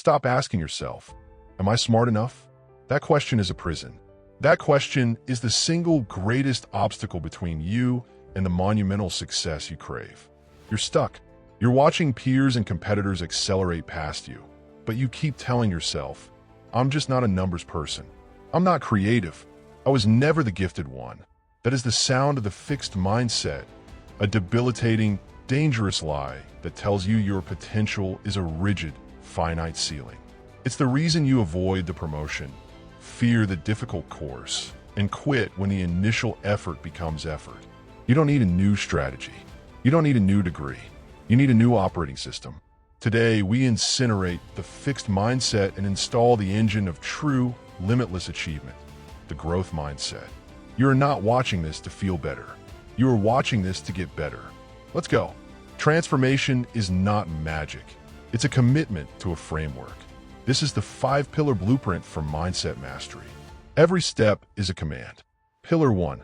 Stop asking yourself, am I smart enough? That question is a prison. That question is the single greatest obstacle between you and the monumental success you crave. You're stuck. You're watching peers and competitors accelerate past you, but you keep telling yourself, I'm just not a numbers person. I'm not creative. I was never the gifted one. That is the sound of the fixed mindset, a debilitating, dangerous lie that tells you your potential is a rigid, finite ceiling. It's the reason you avoid the promotion, fear the difficult course, and quit when the initial effort becomes effort. You don't need a new strategy. You don't need a new degree. You need a new operating system. Today, we incinerate the fixed mindset and install the engine of true, limitless achievement, the growth mindset. You are not watching this to feel better. You are watching this to get better. Let's go. Transformation is not magic. It's a commitment to a framework. This is the 5-pillar blueprint for mindset mastery. Every step is a command. Pillar 1.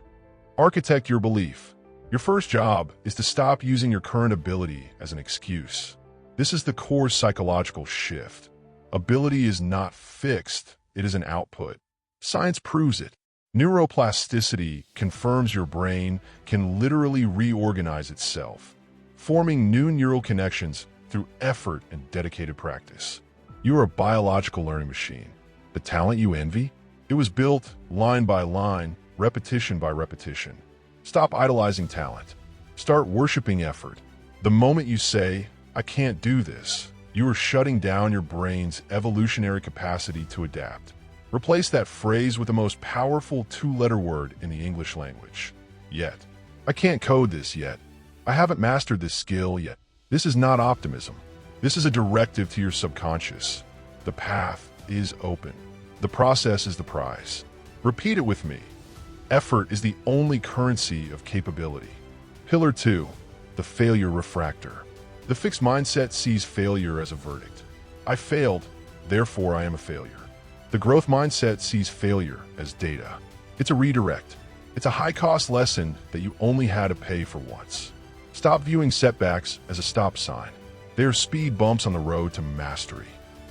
Architect your belief. Your first job is to stop using your current ability as an excuse. This is the core psychological shift. Ability is not fixed, it is an output. Science proves it. Neuroplasticity confirms your brain can literally reorganize itself, forming new neural connections through effort and dedicated practice. You are a biological learning machine. The talent you envy? It was built line by line, repetition by repetition. Stop idolizing talent. Start worshiping effort. The moment you say, I can't do this, you are shutting down your brain's evolutionary capacity to adapt. Replace that phrase with the most powerful 2-letter word in the English language. Yet. I can't code this yet. I haven't mastered this skill yet. This is not optimism. This is a directive to your subconscious. The path is open. The process is the prize. Repeat it with me. Effort is the only currency of capability. Pillar 2. The failure refractor. The fixed mindset sees failure as a verdict. I failed, therefore I am a failure. The growth mindset sees failure as data. It's a redirect. It's a high-cost lesson that you only had to pay for once. Stop viewing setbacks as a stop sign. They are speed bumps on the road to mastery.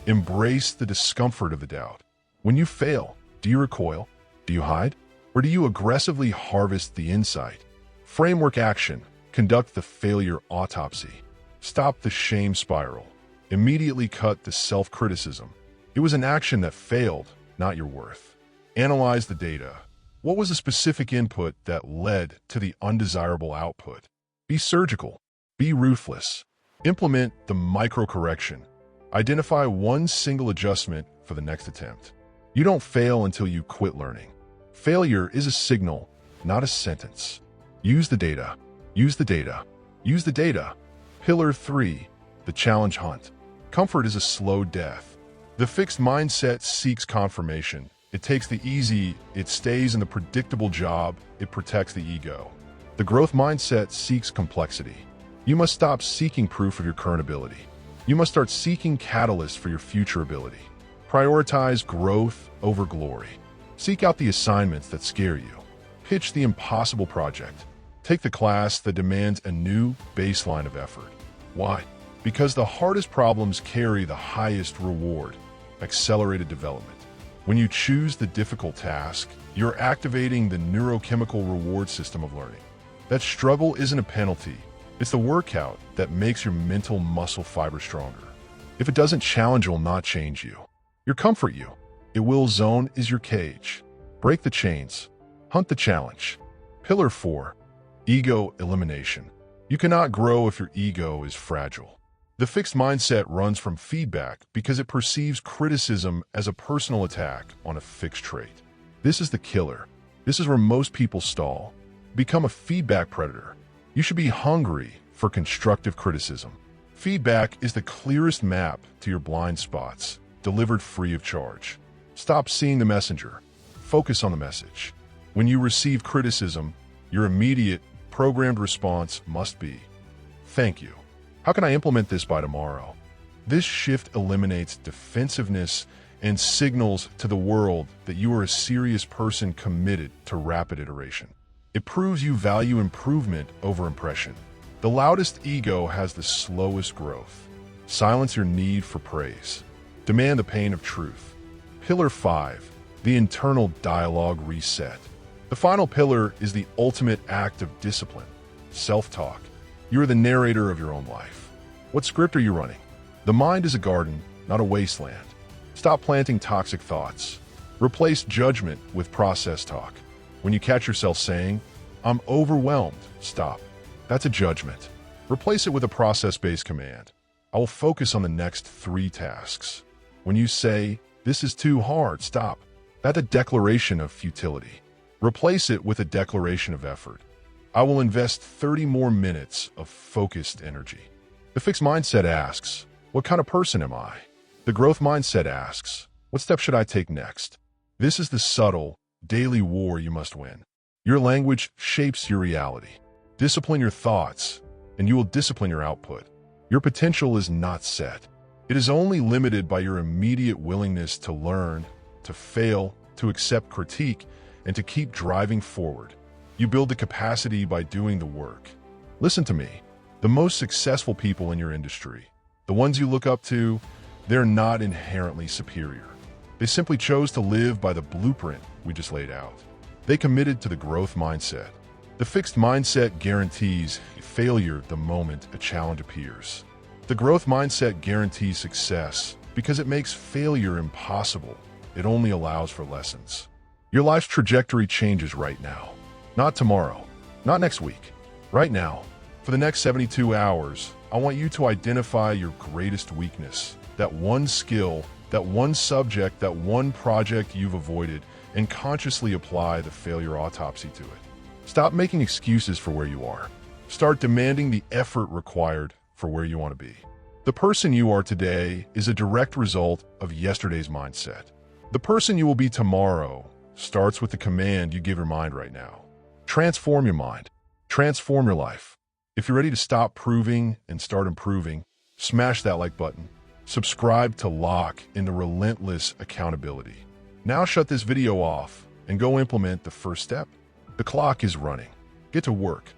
Embrace the discomfort of the doubt. When you fail, do you recoil? Do you hide? Or do you aggressively harvest the insight? Framework action. Conduct the failure autopsy. Stop the shame spiral. Immediately cut the self-criticism. It was an action that failed, not your worth. Analyze the data. What was the specific input that led to the undesirable output? Be surgical. Be ruthless. Implement the micro-correction. Identify one single adjustment for the next attempt. You don't fail until you quit learning. Failure is a signal, not a sentence. Use the data. Use the data. Use the data. Pillar 3. The challenge hunt. Comfort is a slow death. The fixed mindset seeks confirmation. It takes the easy, it stays in the predictable job, it protects the ego. The growth mindset seeks complexity. You must stop seeking proof of your current ability. You must start seeking catalysts for your future ability. Prioritize growth over glory. Seek out the assignments that scare you. Pitch the impossible project. Take the class that demands a new baseline of effort. Why? Because the hardest problems carry the highest reward, accelerated development. When you choose the difficult task, you're activating the neurochemical reward system of learning. That struggle isn't a penalty. It's the workout that makes your mental muscle fiber stronger. If it doesn't challenge, it will not change you. Your comfort you. It will zone is your cage. Break the chains. Hunt the challenge. Pillar 4. Ego elimination. You cannot grow if your ego is fragile. The fixed mindset runs from feedback because it perceives criticism as a personal attack on a fixed trait. This is the killer. This is where most people stall. Become a feedback predator. You should be hungry for constructive criticism. Feedback is the clearest map to your blind spots, delivered free of charge. Stop seeing the messenger. Focus on the message. When you receive criticism, your immediate, programmed response must be, thank you. How can I implement this by tomorrow? This shift eliminates defensiveness and signals to the world that you are a serious person committed to rapid iteration. It proves you value improvement over impression. The loudest ego has the slowest growth. Silence your need for praise. Demand the pain of truth. Pillar 5. The internal dialogue reset. The final pillar is the ultimate act of discipline. Self-talk. You are the narrator of your own life. What script are you running? The mind is a garden, not a wasteland. Stop planting toxic thoughts. Replace judgment with process talk. When you catch yourself saying, "I'm overwhelmed," stop. That's a judgment. Replace it with a process-based command. I will focus on the next 3 tasks. When you say, "This is too hard," stop. That's a declaration of futility. Replace it with a declaration of effort. I will invest 30 more minutes of focused energy. The fixed mindset asks, what kind of person am I? The growth mindset asks, what step should I take next? This is the subtle, daily war you must win. Your language shapes your reality. Discipline your thoughts, and you will discipline your output. Your potential is not set. It is only limited by your immediate willingness to learn, to fail, to accept critique, and to keep driving forward. You build the capacity by doing the work. Listen to me. The most successful people in your industry, the ones you look up to, they're not inherently superior. They simply chose to live by the blueprint we just laid out. They committed to the growth mindset. The fixed mindset guarantees failure the moment a challenge appears. The growth mindset guarantees success because it makes failure impossible. It only allows for lessons. Your life's trajectory changes right now. Not tomorrow, not next week. Right now, for the next 72 hours, I want you to identify your greatest weakness, that one skill, that one subject, that one project you've avoided, and consciously apply the failure autopsy to it. Stop making excuses for where you are. Start demanding the effort required for where you want to be. The person you are today is a direct result of yesterday's mindset. The person you will be tomorrow starts with the command you give your mind right now. Transform your mind. Transform your life. If you're ready to stop proving and start improving, smash that like button. Subscribe to lock in the relentless accountability. Now shut this video off and go implement the first step. The clock is running. Get to work.